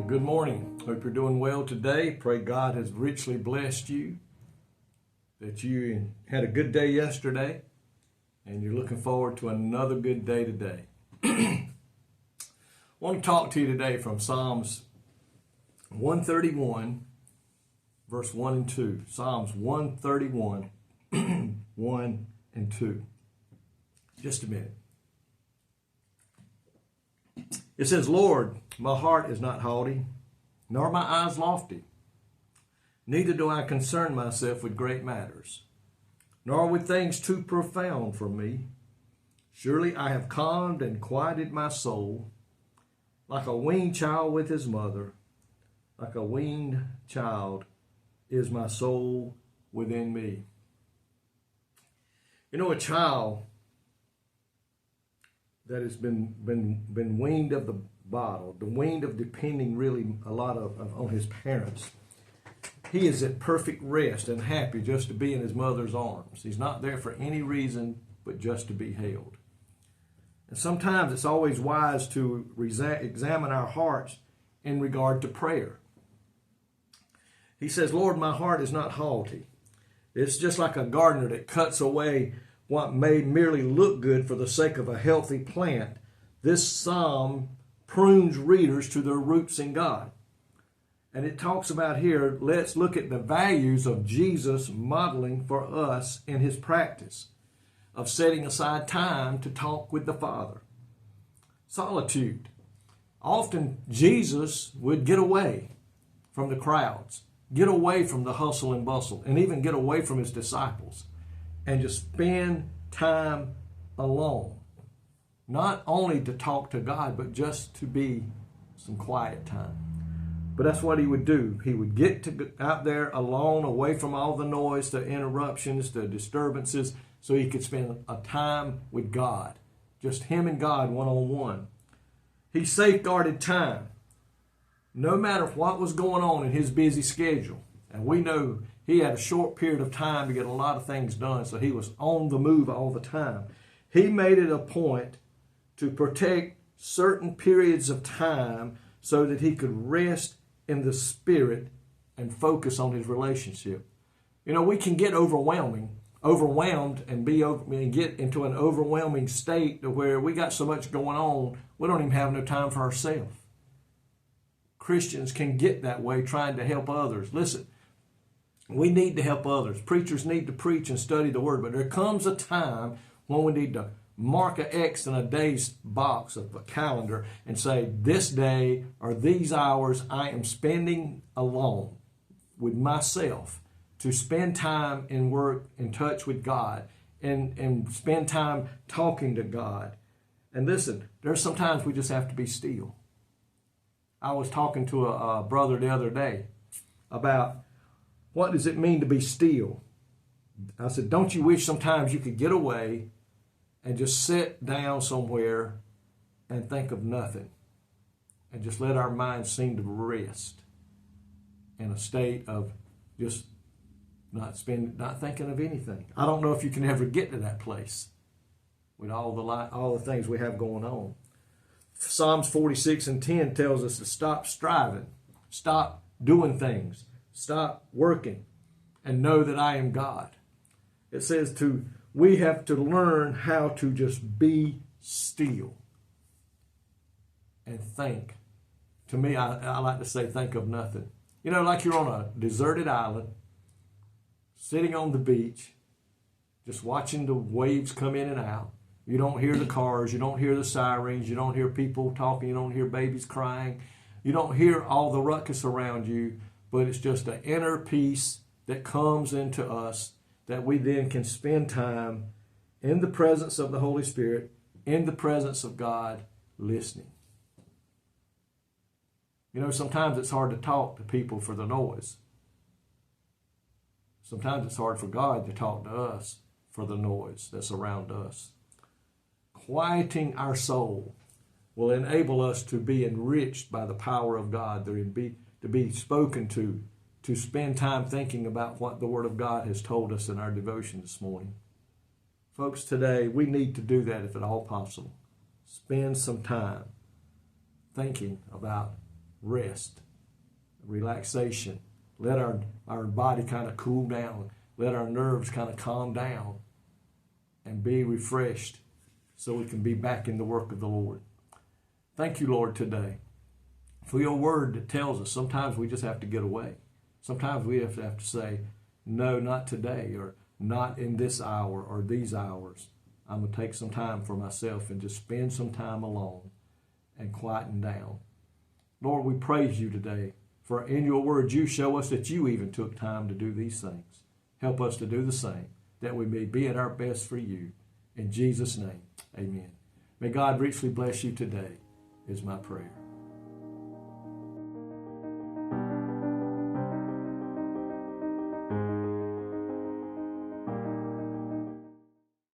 Good morning. Hope you're doing well today. Pray God has richly blessed you, that you had a good day yesterday, and you're looking forward to another good day today. I want to talk to you today from Psalms 131, verse 1 and 2. Psalms 131, 1 and 2. Just a minute. It says, Lord, my heart is not haughty, nor my eyes lofty. Neither do I concern myself with great matters, nor with things too profound for me. Surely I have calmed and quieted my soul, like a weaned child with his mother. Like a weaned child is my soul within me. You know, a child that has been weaned of the bottle, the weaned of depending really a lot on his parents. He is at perfect rest and happy just to be in his mother's arms. He's not there for any reason but just to be held. And sometimes it's always wise to examine our hearts in regard to prayer. He says, Lord, my heart is not haughty. It's just like a gardener that cuts away what may merely look good for the sake of a healthy plant. This psalm prunes readers to their roots in God. And it talks about here, let's look at the values of Jesus modeling for us in his practice of setting aside time to talk with the Father. Solitude. Often Jesus would get away from the crowds, get away from the hustle and bustle, and even get away from his disciples and just spend time alone. Not only to talk to God, but just to be some quiet time. But that's what he would do. He would get out there alone, away from all the noise, the interruptions, the disturbances, so he could spend a time with God. Just him and God one-on-one. He safeguarded time. No matter what was going on in his busy schedule. And we know he had a short period of time to get a lot of things done, so he was on the move all the time. He made it a point to protect certain periods of time so that he could rest in the Spirit and focus on his relationship. You know, we can get overwhelmed and get into an overwhelming state to where we got so much going on, we don't even have no time for ourselves. Christians can get that way trying to help others. Listen, we need to help others. Preachers need to preach and study the Word, but there comes a time when we need to mark an X in a day's box of a calendar and say, this day or these hours I am spending alone with myself to spend time in work, in touch with God, and spend time talking to God. And listen, there's sometimes we just have to be still. I was talking to a brother the other day about what does it mean to be still. I said, don't you wish sometimes you could get away and just sit down somewhere and think of nothing and just let our minds seem to rest in a state of just not thinking of anything. I don't know if you can ever get to that place with all the things we have going on. Psalms 46:10 tells us to stop striving, stop doing things, stop working, and know that I am God. It says we have to learn how to just be still and think. To me, I like to say think of nothing. You know, like you're on a deserted island, sitting on the beach, just watching the waves come in and out. You don't hear the cars, you don't hear the sirens, you don't hear people talking, you don't hear babies crying. You don't hear all the ruckus around you, but it's just an inner peace that comes into us that we then can spend time in the presence of the Holy Spirit, in the presence of God, listening. You know, sometimes it's hard to talk to people for the noise. Sometimes it's hard for God to talk to us for the noise that's around us. Quieting our soul will enable us to be enriched by the power of God, to be spoken to spend time thinking about what the Word of God has told us in our devotion this morning. Folks, today we need to do that if at all possible. Spend some time thinking about rest, relaxation. Let our body kind of cool down. Let our nerves kind of calm down and be refreshed so we can be back in the work of the Lord. Thank you, Lord, today for your word that tells us sometimes we just have to get away. Sometimes we have to say, no, not today, or not in this hour or these hours. I'm going to take some time for myself and just spend some time alone and quieten down. Lord, we praise you today, for in your word you show us that you even took time to do these things. Help us to do the same, that we may be at our best for you. In Jesus' name, amen. May God richly bless you today, is my prayer.